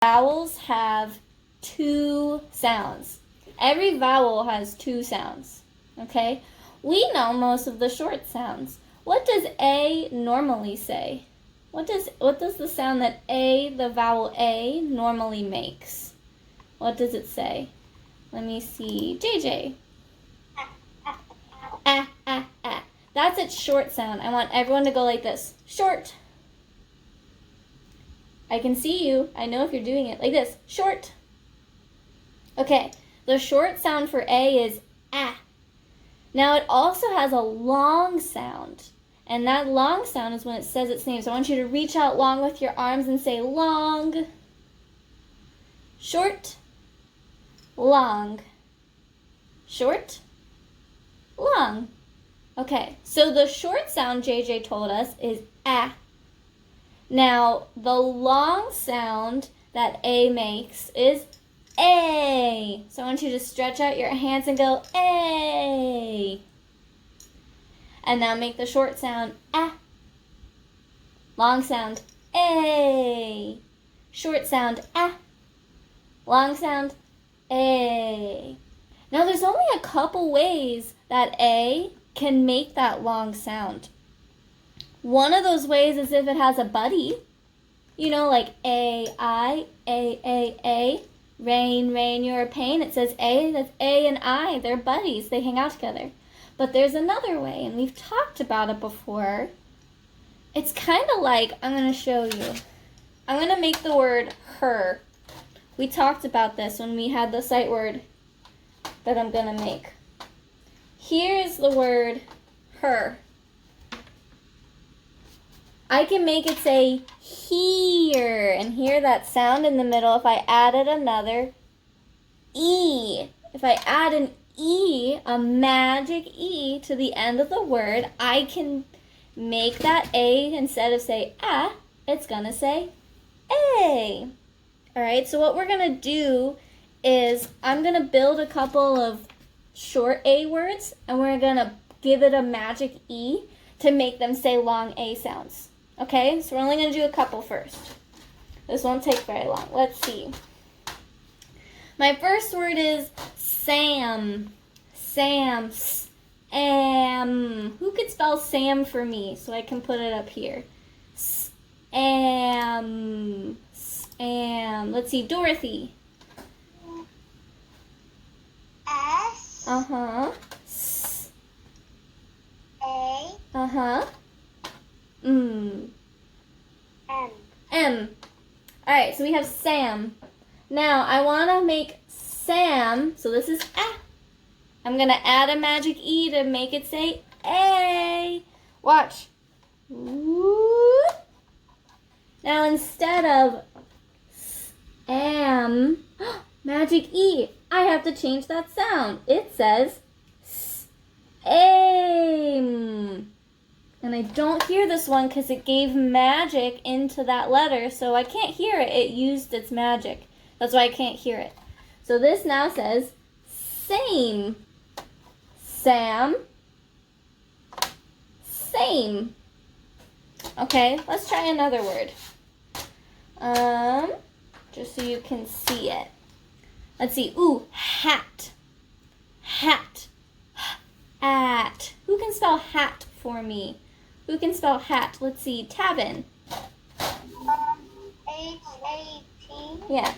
Vowels have 2 sounds. Every vowel has 2 sounds, okay? We know most of the short sounds. What does A normally say? What does the sound that A, the vowel A, normally makes? What does it say? Let me see. JJ. Ah, ah, ah. That's its short sound. I want everyone to go like this. Short. I can see you. I know if you're doing it. Like this. Short. Okay. The short sound for A is ah. Now it also has a long sound. And that long sound is when it says its name. So I want you to reach out long with your arms and say long. Short. Long. Short. Long. Okay, so the short sound JJ told us is ah. Now, the long sound that A makes is A. So I want you to stretch out your hands and go A. And now make the short sound ah. Long sound A. Short sound ah. Long sound A. Now there's only a couple ways that A can make that long sound. One of those ways is if it has a buddy. You know, like A, A. Rain, rain, you're a pain. It says A, that's A and I. They're buddies. They hang out together. But there's another way, and we've talked about it before. It's kind of like, I'm going to show you. I'm going to make the word her. We talked about this when we had the sight word that I'm going to make. Here's the word her. I can make it say here, and hear that sound in the middle if I added another E. If I add an E, a magic E to the end of the word, I can make that A, instead of say ah, it's going to say A. All right, so what we're going to do is I'm going to build a couple of short A words, and we're going to give it a magic E to make them say long A sounds. Okay, so we're only going to do a couple first. This won't take very long. Let's see. My first word is Sam. Sam. Sam. Who could spell Sam for me so I can put it up here? Sam. Sam. Let's see, Dorothy. S. Uh-huh. A. Uh-huh. M. M. All right, so we have Sam. Now, I want to make Sam, so this is ah. I'm going to add a magic E to make it say A. Watch. Woo. Now, instead of Sam, magic E, I have to change that sound. It says aim. And I don't hear this one because it gave magic into that letter, so I can't hear it. It used its magic. That's why I can't hear it. So this now says same. Sam. Same. Okay, let's try another word. Just so you can see it. Let's see. Ooh, hat. Hat. At. Who can spell hat for me? Who can spell hat? Let's see. Tavin. H-A-T. Yeah.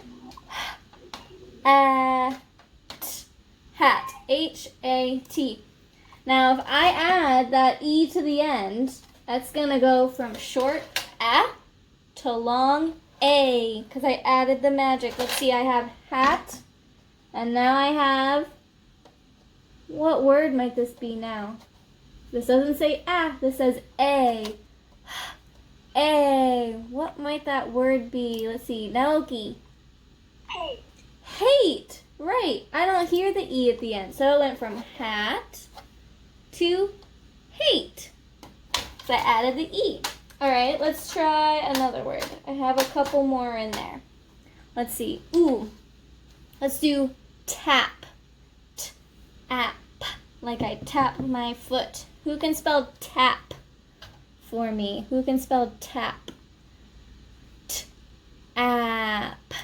Hat. H-A-T. Now, if I add that E to the end, that's going to go from short A to long A, because I added the magic. Let's see. I have hat, and now I have, what word might this be now? This doesn't say ah, this says A. A. What might that word be? Let's see. Naoki. Hate. Hate. Right. I don't hear the E at the end. So it went from hat to hate. So I added the E. All right, let's try another word. I have a couple more in there. Let's see. Ooh. Let's do tap. T-ap. Like I tap my foot. Who can spell tap for me? Who can spell tap? T-ap.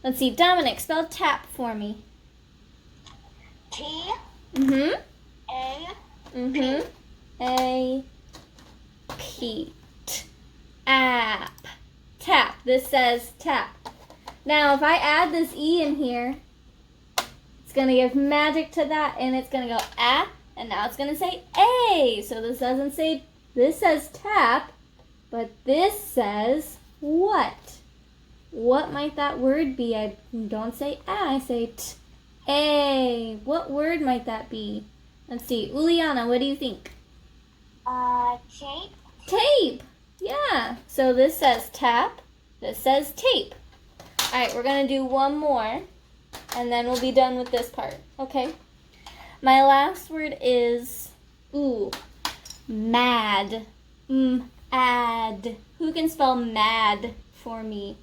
Let's see. Dominic, spell tap for me. T. Mm-hmm. A. Mm-hmm. A. P. App. Tap. This says tap. Now, if I add this E in here, it's going to give magic to that, and it's going to go ah, and now it's going to say A. So this doesn't say, this says tap, but this says what? What might that word be? I don't say ah, I say t. A. What word might that be? Let's see. Uliana, what do you think? Tape. Tape. Yeah. So this says tap. This says tape. All right, we're going to do one more, and then we'll be done with this part. Okay? My last word is, mad. Add. Who can spell mad for me?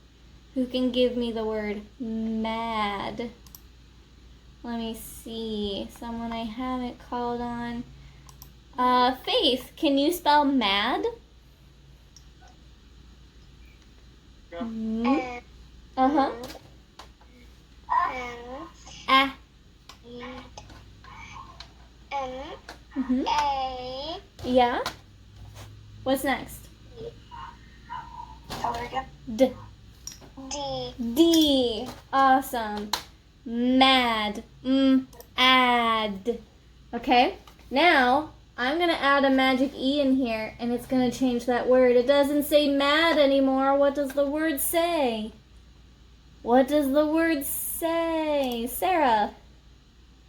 Who can give me the word mad? Let me see. Someone I haven't called on. Faith, can you spell mad? Yeah. Uh-huh. Ah. Mm-hmm. A. Yeah. What's next? D. D. D. Awesome. Mad. Add. Okay. Now, I'm going to add a magic E in here, and it's going to change that word. It doesn't say mad anymore. What does the word say? What does the word say? Sarah?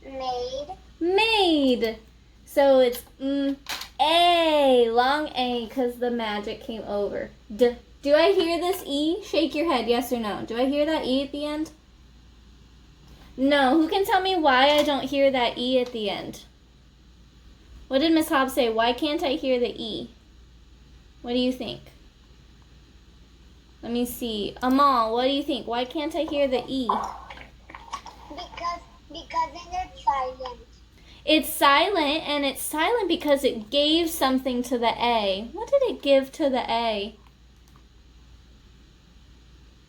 Made. Made. So it's A. Long A, because the magic came over. D. Do I hear this E? Shake your head, yes or no. Do I hear that E at the end? No. Who can tell me why I don't hear that E at the end? What did Miss Hobbs say? Why can't I hear the E? What do you think? Let me see. Amal, what do you think? Why can't I hear the E? Because it's silent. It's silent, and it's silent because it gave something to the A. What did it give to the A?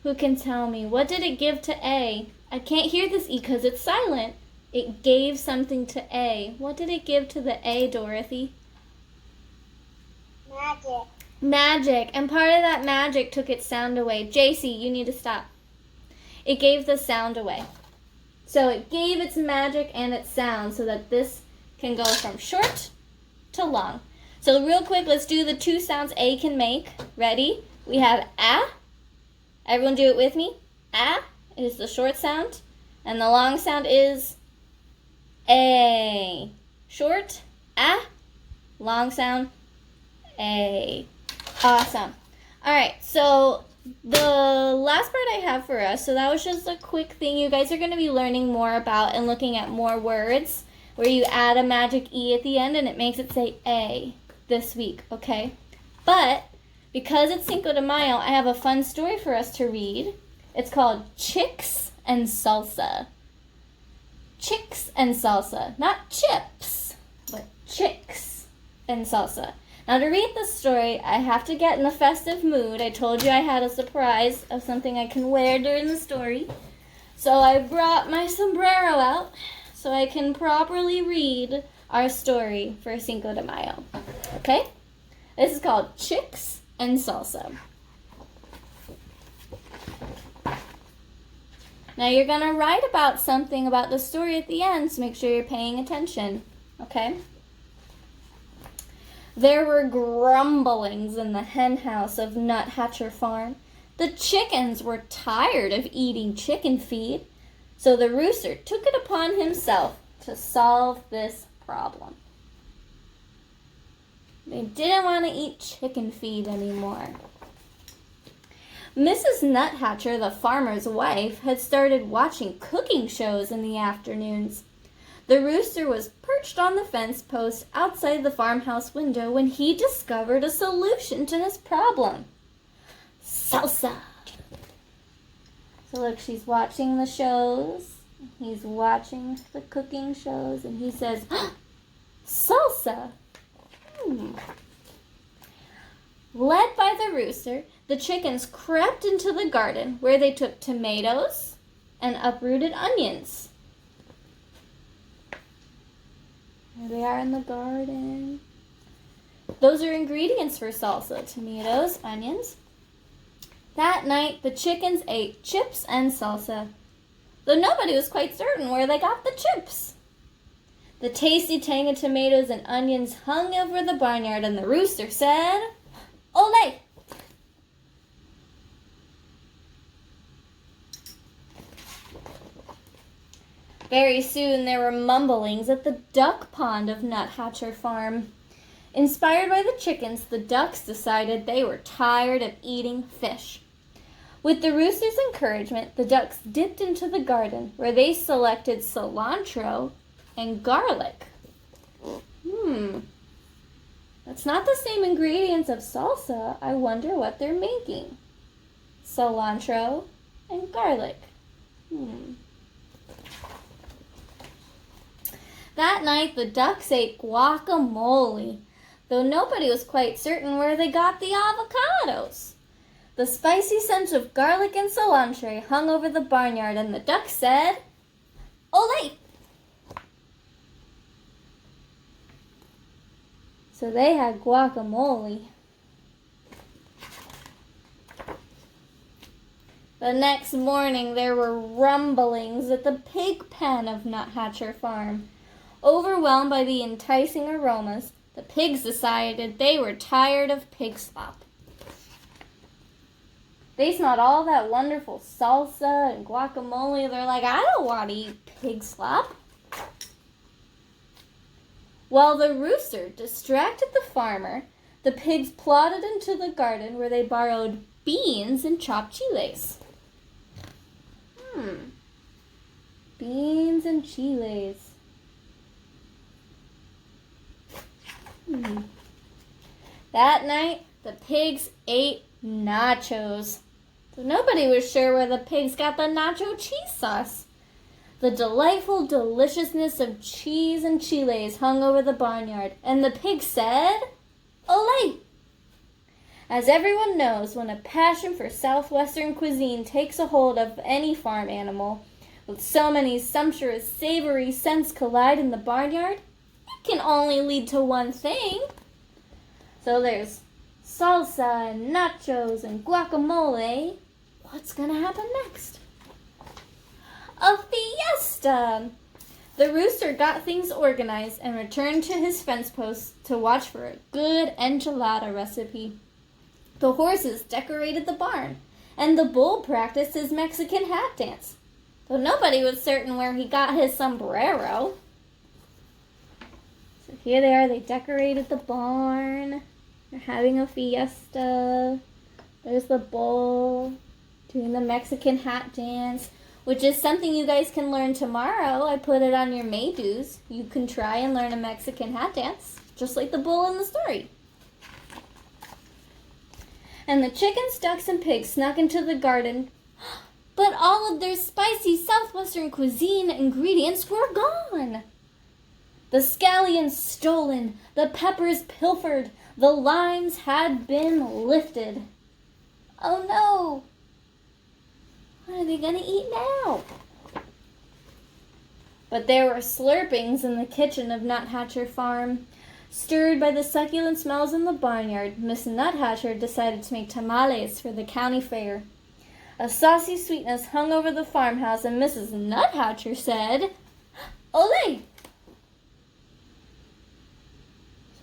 Who can tell me? What did it give to A? I can't hear this E because it's silent. It gave something to A. What did it give to the A, Dorothy? Magic. Magic. And part of that magic took its sound away. JC, you need to stop. It gave the sound away. So it gave its magic and its sound so that this can go from short to long. So real quick, let's do the two sounds A can make. Ready? We have ah. Everyone do it with me. Ah is the short sound, and the long sound is A. Short, ah. Long sound, A. Awesome. All right, so the last part I have for us, so that was just a quick thing. You guys are going to be learning more about and looking at more words where you add a magic E at the end and it makes it say A this week, okay? But because it's Cinco de Mayo, I have a fun story for us to read. It's called Chicks and Salsa. Chicks and Salsa. Not chips, but chicks and salsa. Now to read this story, I have to get in the festive mood. I told you I had a surprise of something I can wear during the story. So I brought my sombrero out so I can properly read our story for Cinco de Mayo. Okay? This is called Chicks and Salsa. Now you're going to write about something about the story at the end, so make sure you're paying attention. Okay? There were grumblings in the hen house of Nuthatcher Farm. The chickens were tired of eating chicken feed, so the rooster took it upon himself to solve this problem. They didn't want to eat chicken feed anymore. Mrs. Nuthatcher, the farmer's wife, had started watching cooking shows in the afternoons. The rooster was perched on the fence post outside the farmhouse window when he discovered a solution to his problem. Salsa! So look, she's watching the shows. He's watching the cooking shows, and he says, Salsa! Led by the rooster, the chickens crept into the garden where they took tomatoes, and uprooted onions. There they are in the garden. Those are ingredients for salsa: tomatoes, onions. That night, the chickens ate chips and salsa, though nobody was quite certain where they got the chips. The tasty tang of tomatoes and onions hung over the barnyard, and the rooster said, "Ole!" Very soon there were mumblings at the duck pond of Nuthatcher Farm. Inspired by the chickens, the ducks decided they were tired of eating fish. With the rooster's encouragement, the ducks dipped into the garden, where they selected cilantro and garlic. That's not the same ingredients of salsa. I wonder what they're making. Cilantro and garlic. That night, the ducks ate guacamole, though nobody was quite certain where they got the avocados. The spicy scent of garlic and cilantro hung over the barnyard, and the ducks said, "Ole!" So they had guacamole. The next morning, there were rumblings at the pig pen of Nuthatcher Farm. Overwhelmed by the enticing aromas, the pigs decided they were tired of pig slop. They smelled all that wonderful salsa and guacamole. They're like, "I don't want to eat pig slop." While the rooster distracted the farmer, the pigs plodded into the garden, where they borrowed beans and chopped chiles. Beans and chiles. That night, the pigs ate nachos. So nobody was sure where the pigs got the nacho cheese sauce. The delightful deliciousness of cheese and chiles hung over the barnyard, and the pigs said, "Ole!" As everyone knows, when a passion for southwestern cuisine takes a hold of any farm animal, with so many sumptuous, savory scents collide in the barnyard, it can only lead to one thing. So there's salsa and nachos and guacamole. What's going to happen next? A fiesta! The rooster got things organized and returned to his fence post to watch for a good enchilada recipe. The horses decorated the barn, and the bull practiced his Mexican hat dance, though nobody was certain where he got his sombrero. So here they are, they decorated the barn. They're having a fiesta. There's the bull doing the Mexican hat dance, which is something you guys can learn tomorrow. I put it on your May-dos. You can try and learn a Mexican hat dance, just like the bull in the story. And the chickens, ducks, and pigs snuck into the garden, but all of their spicy southwestern cuisine ingredients were gone. The scallions stolen, the peppers pilfered, the limes had been lifted. Oh no! What are they going to eat now? But there were slurpings in the kitchen of Nuthatcher Farm. Stirred by the succulent smells in the barnyard, Miss Nuthatcher decided to make tamales for the county fair. A saucy sweetness hung over the farmhouse, and Mrs. Nuthatcher said, "Ole!"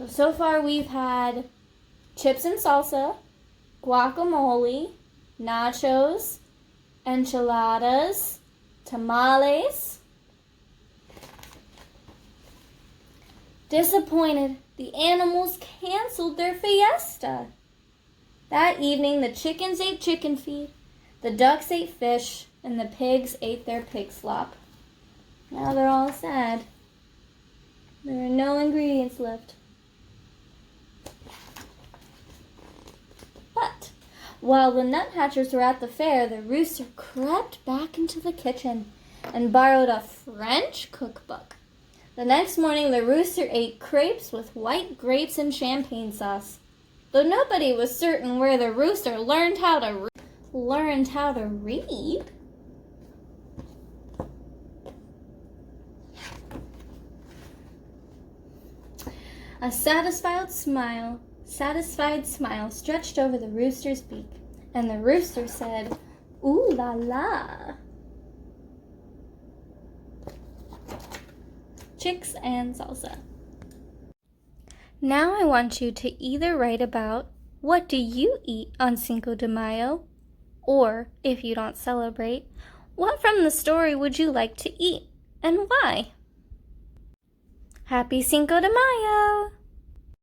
So far we've had chips and salsa, guacamole, nachos, enchiladas, tamales. Disappointed, the animals canceled their fiesta. That evening, the chickens ate chicken feed, the ducks ate fish, and the pigs ate their pig slop. Now they're all sad. There are no ingredients left. But while the Nuthatchers were at the fair, the rooster crept back into the kitchen and borrowed a French cookbook. The next morning, the rooster ate crepes with white grapes and champagne sauce. Though nobody was certain where the rooster learned how to read. A satisfied smile stretched over the rooster's beak, and the rooster said, "Ooh la la." Chicks and salsa. Now I want you to either write about what do you eat on Cinco de Mayo, or if you don't celebrate, what from the story would you like to eat and why? Happy Cinco de Mayo!